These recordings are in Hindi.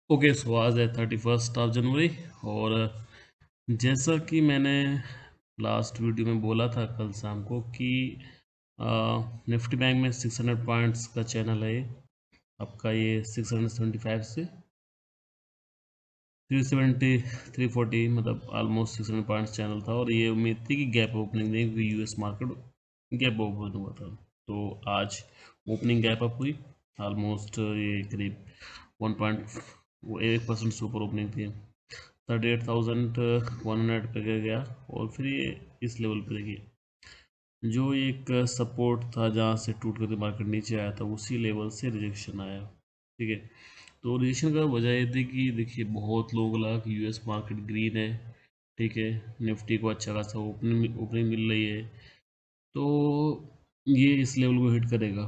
ओके, सो आज है 31 जनवरी। और जैसा कि मैंने लास्ट वीडियो में बोला था कल शाम को कि निफ्टी बैंक में 600 पॉइंट्स का चैनल है। आपका ये 675 से 370 340 मतलब ऑलमोस्ट 600 पॉइंट्स चैनल था, और ये उम्मीद थी कि गैप ओपनिंग देंगे क्योंकि यूएस मार्केट गैप ओपन हुआ था। तो आज ओपनिंग गैप अप हुई। ऑलमोस्ट ये करीब 1.1% से ऊपर ओपनिंग थी। 38,100 पे गया और फिर ये इस लेवल पे देखिए, जो एक सपोर्ट था जहाँ से टूट कर मार्केट नीचे आया था, उसी लेवल से रिजेक्शन आया। ठीक है, तो रिजेक्शन का वजह ये थी कि देखिए बहुत लोग लगा कि यूएस मार्केट ग्रीन है। ठीक है, निफ्टी को अच्छा खासा ओपनिंग ओपनिंग मिल रही है, तो ये इस लेवल को हिट करेगा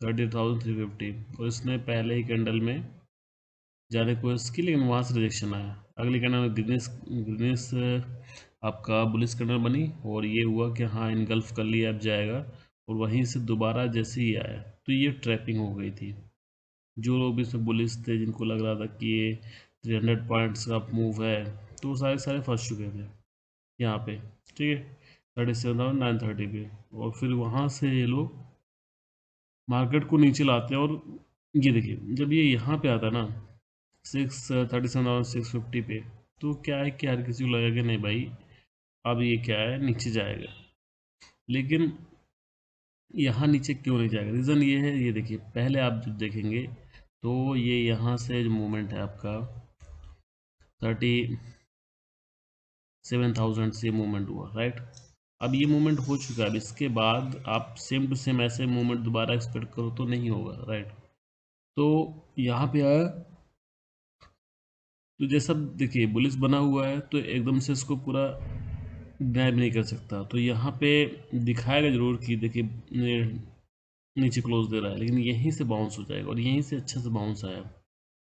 30,350। और इसने पहले ही कैंडल में जाने की कोशिश की, लेकिन वहाँ से रिजेक्शन आया। अगली कैंडल में ग्रीनिश ग्रीनिश आपका बुलिश कैंडल बनी, और ये हुआ कि हाँ इनगल्फ कर लिया, अब जाएगा। और वहीं से दोबारा जैसे ही आया तो ये ट्रैपिंग हो गई थी। जो लोग भी इसमें बुलिश थे, जिनको लग रहा था कि ये 300 पॉइंट्स का मूव है, तो वो सारे सारे फंस चुके थे यहाँ पे। ठीक है, 37,930 पे। और फिर वहाँ से ये लोग मार्केट को नीचे लाते हैं, और ये देखिए जब ये यहाँ पे आता है ना 37,650 पे, तो क्या है कि हर किसी को लगेगा कि नहीं भाई अब ये क्या है, नीचे जाएगा। लेकिन यहाँ नीचे क्यों नहीं जाएगा, रीज़न ये है, ये देखिए पहले आप जब देखेंगे तो ये यहाँ से जो मूवमेंट है आपका 37,000 से मूवमेंट हुआ, राइट। अब ये मूवमेंट हो चुका है, अब इसके बाद आप सेम टू सेम ऐसे मूवमेंट दोबारा एक्सपेक्ट करो तो नहीं होगा, राइट। तो यहाँ पे आया, तो जैसा देखिए बुलिस बना हुआ है तो एकदम से इसको पूरा डिनाई भी नहीं कर सकता। तो यहाँ पे दिखाएगा जरूर कि देखिए नीचे क्लोज दे रहा है, लेकिन यहीं से बाउंस हो जाएगा, और यहीं से अच्छा से बाउंस आया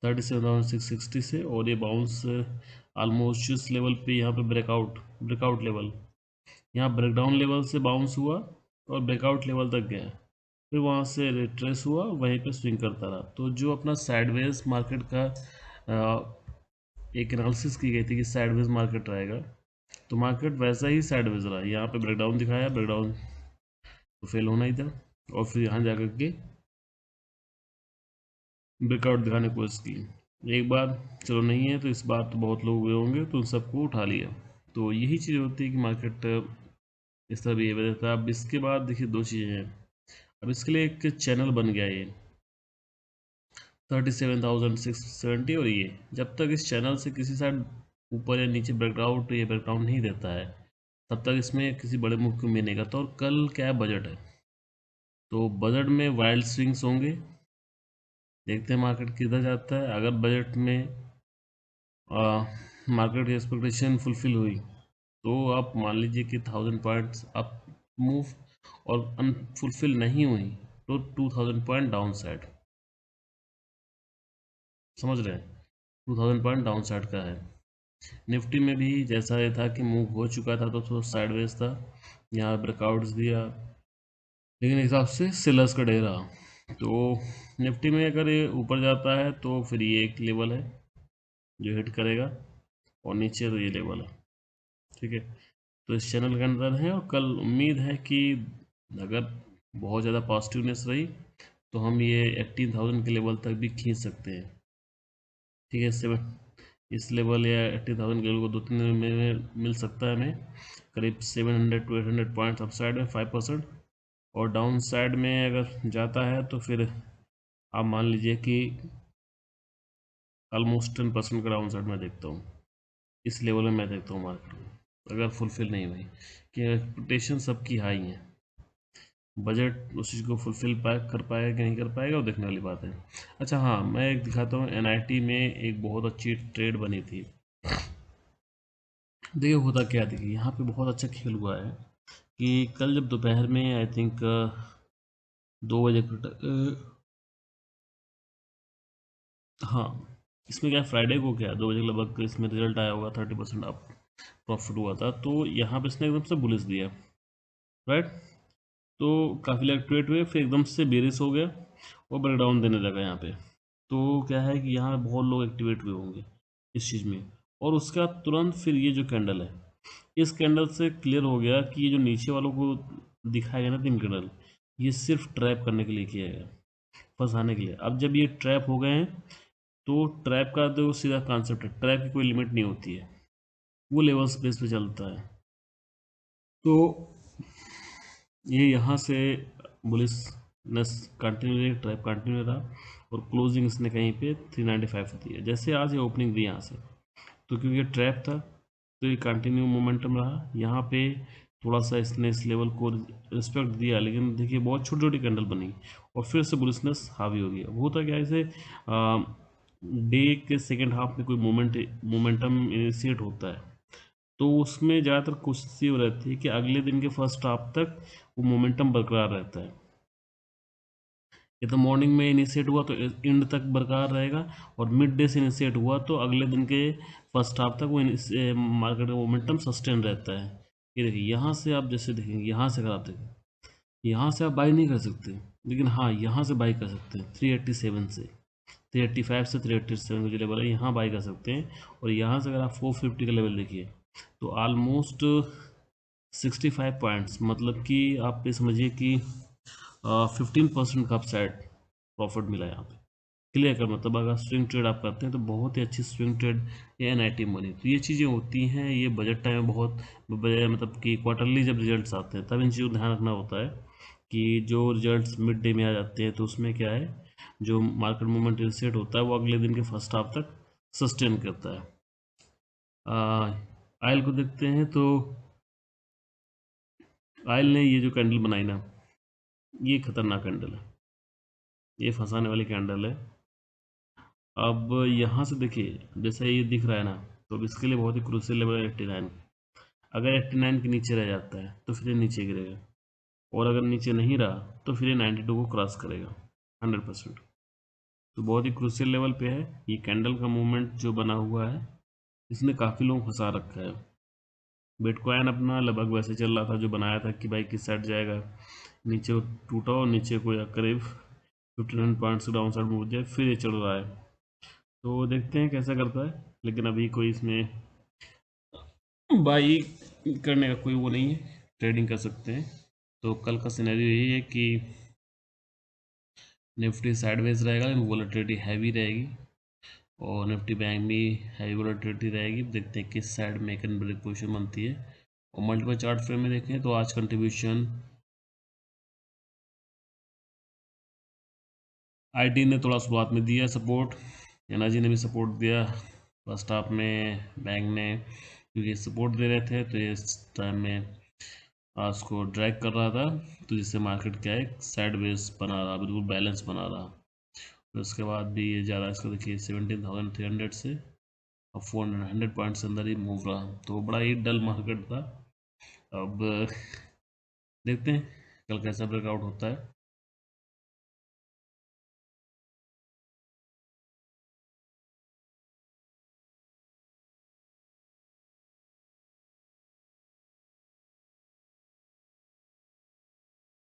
37,660 से। और ये बाउंस ऑलमोस्ट इस लेवल पे यहाँ पे ब्रेकआउट ब्रेकआउट लेवल, यहाँ ब्रेकडाउन लेवल से बाउंस हुआ और ब्रेकआउट लेवल तक गया। फिर वहाँ से रिट्रेस हुआ, वहीं पे स्विंग करता रहा। तो जो अपना साइडवेज मार्केट का एक एनालिसिस की गई थी कि साइडवेज मार्केट रहेगा, तो मार्केट वैसा ही साइडवेज रहा। यहाँ पे ब्रेकडाउन दिखाया, ब्रेकडाउन तो फेल होना ही था, और फिर यहाँ जाकर के ब्रेकआउट दिखाने की कोशिश की एक बार। चलो नहीं है तो इस बार तो बहुत लोग हुए होंगे, तो उन सबको उठा लिया। तो यही चीज़ होती है कि मार्केट इस तरह बिहेवियर देता है। अब इसके बाद देखिए दो चीज़ें हैं। अब इसके लिए एक चैनल बन गया ये 37,670, और ये जब तक इस चैनल से किसी साइड ऊपर या नीचे ब्रेकआउट या ब्रेकडाउन नहीं देता है, तब तक इसमें किसी बड़े मूव की उम्मीद नहीं करता। और कल क्या है, बजट है, तो बजट में वाइल्ड स्विंग्स होंगे। देखते हैं मार्केट किधर जाता है। अगर बजट में मार्केट की एक्सपेक्टेशन फुलफिल हुई, तो आप मान लीजिए कि 1000 पॉइंट्स अप मूव, और अनफुलफिल नहीं हुई तो 2000 पॉइंट डाउन साइड। समझ रहे हैं, 2000 पॉइंट डाउन साइड का है। निफ्टी में भी जैसा ये था कि मूव हो चुका था तो थोड़ा साइडवेज था, यहाँ ब्रेकआउट्स दिया, लेकिन एक हिसाब से सेलर्स का ढेर रहा। तो निफ्टी में अगर ये ऊपर जाता है तो फिर ये एक लेवल है जो हिट करेगा, और नीचे तो ये लेवल है। ठीक है, तो इस चैनल के अंदर है, और कल उम्मीद है कि अगर बहुत ज़्यादा पॉजिटिवनेस रही तो हम ये 18,000 के लेवल तक भी खींच सकते हैं। ठीक है, इससे इस लेवल या 80,000 के लेवल को 2-3 दिन में मिल सकता है हमें। करीब 700 टू 800 पॉइंट्स अपसाइड में 5%, और डाउन साइड में अगर जाता है तो फिर आप मान लीजिए कि ऑलमोस्ट 10% का डाउन साइड मैं देखता हूँ। इस लेवल में मैं देखता हूँ मार्केट को, अगर फुलफिल नहीं हुई, कि एक्सपेक्टेशन सबकी हाई है। बजट उस चीज़ को फुलफिल कर पाएगा कि नहीं कर पाएगा, वो देखने वाली बात है। अच्छा हाँ, मैं एक दिखाता हूँ, एनआईटी में एक बहुत अच्छी ट्रेड बनी थी। देखिए होता क्या, देखिए यहाँ पे बहुत अच्छा खेल हुआ है कि कल जब दोपहर में आई थिंक 2 बजे हाँ, इसमें क्या फ्राइडे को क्या 2 बजे के लगभग इसमें रिजल्ट आया होगा, 30% अप प्रॉफिट हुआ था। तो यहाँ पे इसने एकदम से बुलिस दिया, राइट। तो काफ़ी लोग ट्रेड हुए, फिर एकदम से बेरिस हो गया और ब्रेकडाउन देने लगा यहाँ पे। तो क्या है कि यहाँ बहुत लोग एक्टिवेट हुए होंगे इस चीज़ में। और उसका तुरंत फिर ये जो कैंडल है, इस कैंडल से क्लियर हो गया कि ये जो नीचे वालों को दिखाया गया ना 3 कैंडल, ये सिर्फ ट्रैप करने के लिए किया गया, फंसाने के लिए। अब जब ये ट्रैप हो गए हैं, तो ट्रैप का जो सीधा कॉन्सेप्ट है, ट्रैप की कोई लिमिट नहीं होती है, वो लेवल्स बेस पे चलता है। तो ये यहाँ से बुलिशनेस कंटिन्यू रही, ट्रैप कंटिन्यू रहा, और क्लोजिंग इसने कहीं पे 395 दी है। जैसे आज ये ओपनिंग दी यहाँ से, तो क्योंकि ये ट्रैप था, तो ये कंटिन्यू मोमेंटम रहा यहाँ पे। थोड़ा सा इसने इस लेवल को रिस्पेक्ट दिया, लेकिन देखिए बहुत छोटी छोटी कैंडल बनी और फिर से बुलिशनेस हावी हो गया। होता क्या है, इसे डे के सेकेंड हाफ में कोई मोमेंटम इनिशिएट होता है, तो उसमें ज़्यादातर कोशिश ये रहती है कि अगले दिन के फर्स्ट हाफ तक वो मोमेंटम बरकरार रहता है। ये तो मॉर्निंग में इनिशिएट हुआ तो एंड तक बरकरार रहेगा, और मिड डे से इनिशिएट हुआ तो अगले दिन के फर्स्ट हाफ तक वो मार्केट का मोमेंटम सस्टेन रहता है। ये देखिए यहाँ से आप जैसे देखेंगे, यहाँ से अगर आप देखें, यहाँ से आप बाई नहीं कर सकते, लेकिन हाँ यहाँ से बाई कर सकते हैं 387 से, 385 से 387 का जो लेवल है यहाँ बाई कर सकते हैं। और यहाँ से अगर आप 450 का लेवल देखिए, तो ऑलमोस्ट 65 पॉइंट्स, मतलब कि आप ये समझिए कि 15% का अपसाइड प्रॉफिट मिला यहाँ पे। क्लियर कर, मतलब अगर स्विंग ट्रेड आप करते हैं तो बहुत ही अच्छी स्विंग ट्रेड या एनआईटी बनी। तो ये चीज़ें होती हैं, ये बजट टाइम में बहुत मतलब कि क्वार्टरली जब रिजल्ट्स आते हैं तब इन चीज़ों को ध्यान रखना होता है कि जो रिजल्ट्स मिड डे में आ जाते हैं तो उसमें क्या है, जो मार्केट मूवमेंट रिसेट होता है वो अगले दिन के फर्स्ट हाफ तक सस्टेन करता है। आयल को देखते हैं तो आयल ने ये जो कैंडल बनाई ना, ये खतरनाक कैंडल है, ये फंसाने वाली कैंडल है। अब यहाँ से देखिए जैसे ये दिख रहा है ना, तो अब इसके लिए बहुत ही क्रूशियल लेवल है 89। अगर 89 के नीचे रह जाता है तो फिर ये नीचे गिरेगा, और अगर नीचे नहीं रहा तो फिर ये 92 को क्रॉस करेगा 100%। तो बहुत ही क्रूशियल लेवल पे है ये कैंडल का मूवमेंट जो बना हुआ है, इसने काफ़ी लोग फंसा रखा है। बिटकॉइन अपना लगभग वैसे चल रहा था जो बनाया था कि भाई किस साइड जाएगा, नीचे वो टूटा और नीचे कोई करीब 59 पॉइंट्स डाउन साइड मूव जाए, फिर ये चल रहा है। तो देखते हैं कैसा करता है, लेकिन अभी कोई इसमें बाई करने का कोई वो नहीं है, ट्रेडिंग कर सकते हैं। तो कल का सिनेरियो यही है कि निफ्टी साइडवेज रहेगा, लेकिन वोलेटिलिटी हैवी रहेगी, और निफ्टी बैंक भी हैवी वोलेटिलिटी रहेगी। देखते हैं किस साइड में एक ब्रेक पोजिशन बनती है। और मल्टीपल चार्ट फ्रेम में देखें तो आज कंट्रीब्यूशन आईटी ने थोड़ा शुरुआत में दिया सपोर्ट, एनर्जी ने भी सपोर्ट दिया फर्स्ट हाफ में, बैंक ने क्योंकि सपोर्ट दे रहे थे तो ये इस टाइम में आज को ड्रैग कर रहा था, तो जिससे मार्केट क्या है साइड वेज बना रहा, बिल्कुल बैलेंस बना रहा। तो उसके बाद भी ये ज़्यादा, इसको देखिए 17,300 से और 400 पॉइंट्स के अंदर ही मूव रहा, तो बड़ा ही डल मार्केट था। अब देखते हैं कल कैसा ब्रेकआउट होता है।